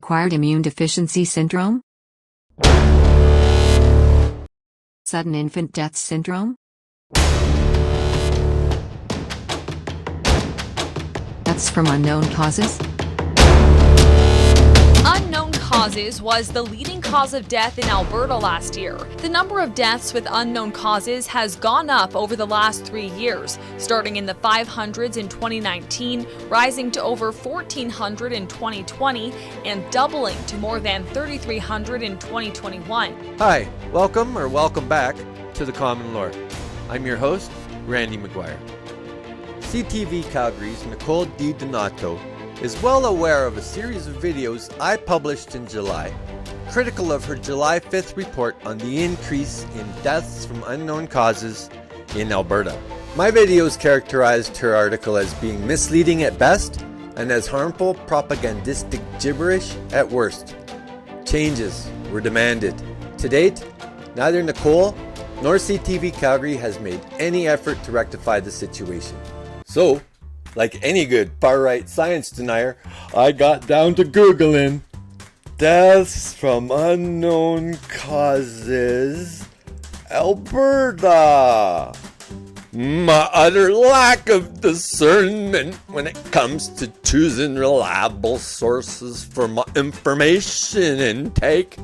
Acquired immune deficiency syndrome? Sudden infant death syndrome? Deaths from unknown causes? Unknown causes was the leading cause of death in Alberta last year. The number of deaths with unknown causes has gone up over the last 3 years, starting in the 500s in 2019, rising to over 1,400 in 2020, and doubling to more than 3,300 in 2021. Hi, welcome back to The Common Lore. I'm your host, Randy McGuire. CTV Calgary's Nicole Di Donato is well aware of a series of videos I published in July, critical of her July 5th report on the increase in deaths from unknown causes in Alberta. My videos characterized her article as being misleading at best and as harmful propagandistic gibberish at worst. Changes were demanded. To date, neither Nicole nor CTV Calgary has made any effort to rectify the situation. So, like any good far-right science denier, I got down to Googling deaths from unknown causes, Alberta. My utter lack of discernment when it comes to choosing reliable sources for my information intake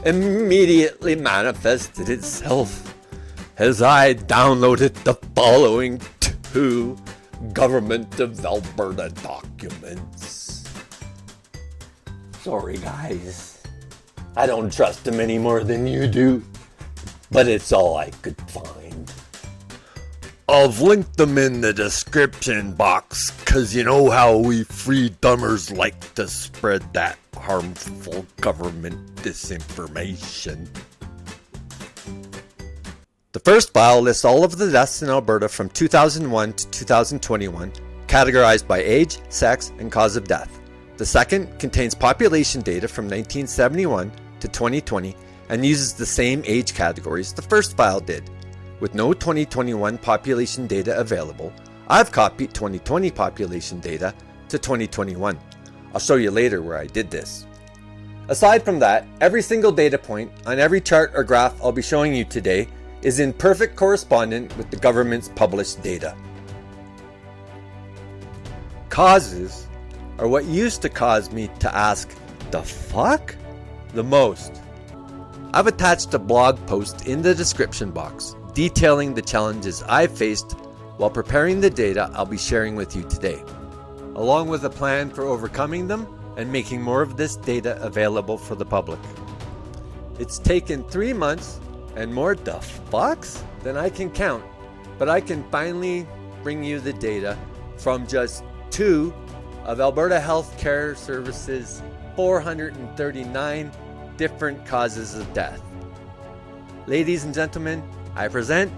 immediately manifested itself as I downloaded the following two Government of Alberta documents. Sorry guys, I don't trust them any more than you do, but it's all I could find. I've linked them in the description box, cause you know how we free dumbers like to spread that harmful government disinformation. The first file lists all of the deaths in Alberta from 2001 to 2021, categorized by age, sex, and cause of death. The second contains population data from 1971 to 2020 and uses the same age categories the first file did. With no 2021 population data available, I've copied 2020 population data to 2021. I'll show you later where I did this. Aside from that, every single data point on every chart or graph I'll be showing you today is in perfect correspondence with the government's published data. Causes are what used to cause me to ask, the fuck? The most. I've attached a blog post in the description box detailing the challenges I faced while preparing the data I'll be sharing with you today, along with a plan for overcoming them and making more of this data available for the public. It's taken 3 months and more the fucks than I can count, but I can finally bring you the data from just 2 of Alberta Healthcare Services' 439 different causes of death. Ladies and gentlemen, I present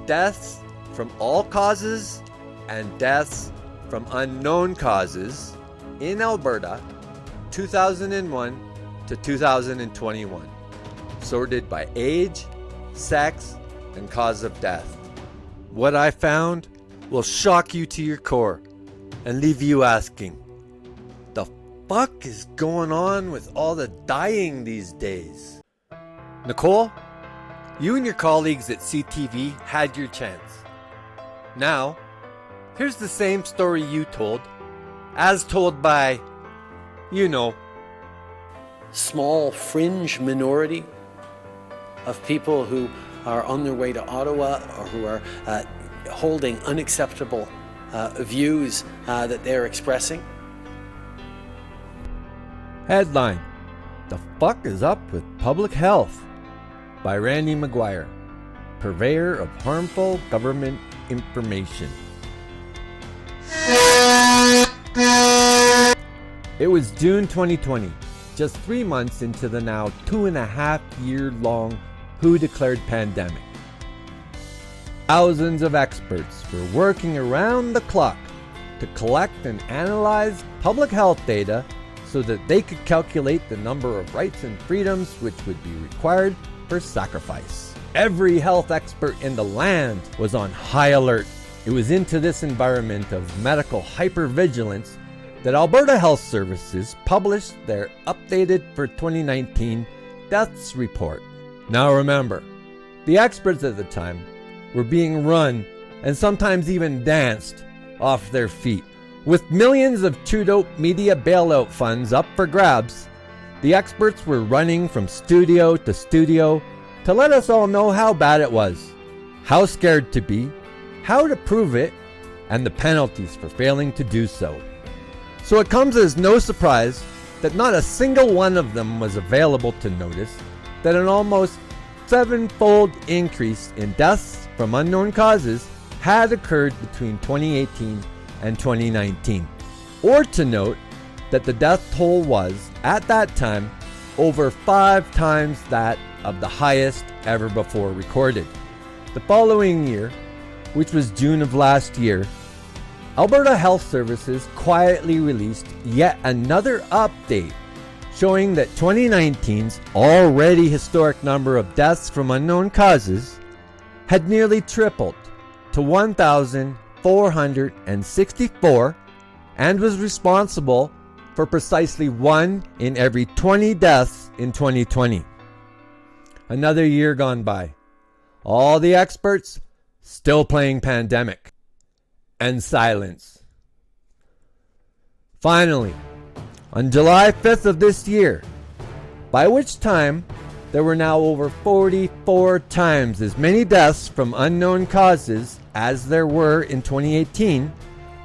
deaths from all causes and deaths from unknown causes in Alberta 2001 to 2021. Sorted by age, sex, and cause of death. What I found will shock you to your core and leave you asking, the fuck is going on with all the dying these days? Nicole, you and your colleagues at CTV had your chance. Now, here's the same story you told, as told by, you know, small fringe minority of people who are on their way to Ottawa or who are holding unacceptable views that they're expressing. Headline: The fuck is up with public health? By Randy McGuire, purveyor of harmful government information. It was June 2020, just 3 months into the now 2.5-year-long WHO-declared pandemic. Thousands of experts were working around the clock to collect and analyze public health data so that they could calculate the number of rights and freedoms which would be required for sacrifice. Every health expert in the land was on high alert. It was into this environment of medical hypervigilance that Alberta Health Services published their updated for 2019 deaths report. Now remember, the experts at the time were being run and sometimes even danced off their feet. With millions of Trudeau media bailout funds up for grabs, the experts were running from studio to studio to let us all know how bad it was, how scared to be, how to prove it, and the penalties for failing to do so. So it comes as no surprise that not a single one of them was available to notice that an almost seven-fold increase in deaths from unknown causes had occurred between 2018 and 2019, or to note that the death toll was, at that time, over 5 times that of the highest ever before recorded. The following year, which was June of last year, Alberta Health Services quietly released yet another update showing that 2019's already historic number of deaths from unknown causes had nearly tripled to 1,464 and was responsible for precisely 1 in every 20 deaths in 2020. Another year gone by. All the experts still playing pandemic. And silence. Finally, on July 5th of this year, by which time there were now over 44 times as many deaths from unknown causes as there were in 2018,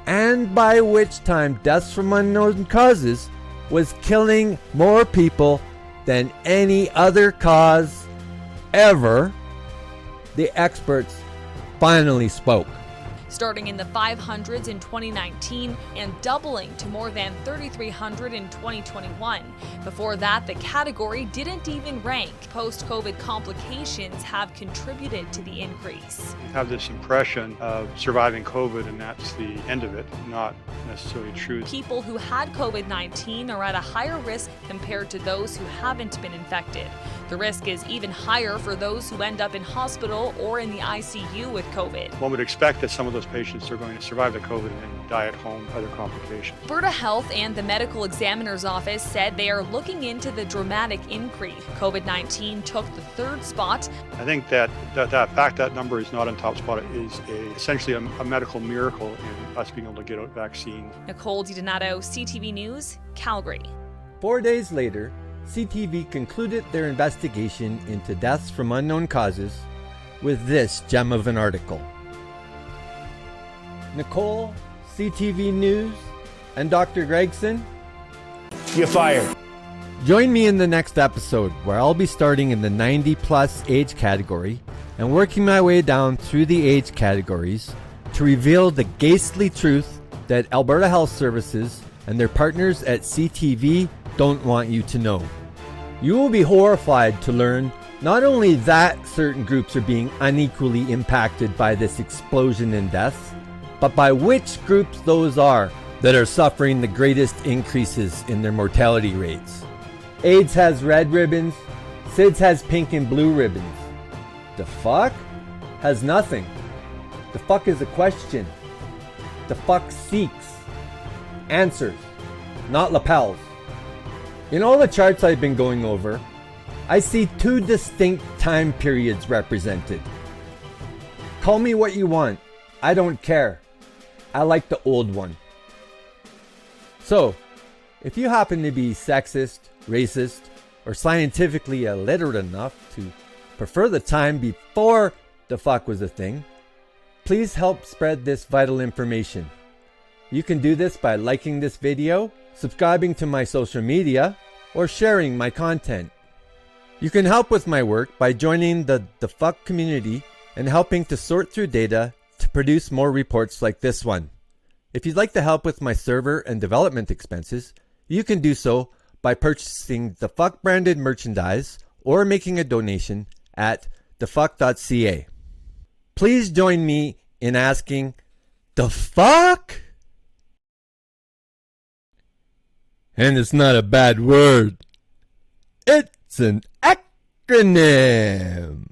and by which time deaths from unknown causes was killing more people than any other cause ever, the experts finally spoke. Starting in the 500s in 2019 and doubling to more than 3,300 in 2021. Before that, the category didn't even rank. Post-COVID complications have contributed to the increase. We have this impression of surviving COVID and that's the end of it, not necessarily true. People who had COVID-19 are at a higher risk compared to those who haven't been infected. The risk is even higher for those who end up in hospital or in the ICU with COVID. One would expect that some of those patients are going to survive the COVID and die at home, other complications. Alberta Health and the Medical Examiner's Office said they are looking into the dramatic increase. COVID-19 took the 3rd spot. I think that fact that number is not on top spot is essentially a medical miracle in us being able to get a vaccine. Nicole DiDonato, CTV News, Calgary. 4 days later, CTV concluded their investigation into deaths from unknown causes with this gem of an article. Nicole, CTV News, and Dr. Gregson, you're fired. Join me in the next episode where I'll be starting in the 90 plus age category and working my way down through the age categories to reveal the ghastly truth that Alberta Health Services and their partners at CTV don't want you to know. You will be horrified to learn not only that certain groups are being unequally impacted by this explosion in deaths, but by which groups those are that are suffering the greatest increases in their mortality rates. AIDS has red ribbons, SIDS has pink and blue ribbons. The fuck has nothing. The fuck is a question. The fuck seeks answers, not lapels. In all the charts I've been going over, I see 2 distinct time periods represented. Call me what you want. I don't care. I like the old one. So, if you happen to be sexist, racist, or scientifically illiterate enough to prefer the time before the fuck was a thing, please help spread this vital information. You can do this by liking this video, subscribing to my social media, or sharing my content. You can help with my work by joining the fuck community and helping to sort through data to produce more reports like this one. If you'd like to help with my server and development expenses, you can do so by purchasing the fuck branded merchandise or making a donation at thefuck.ca. Please join me in asking, the fuck? And it's not a bad word. It's an acronym.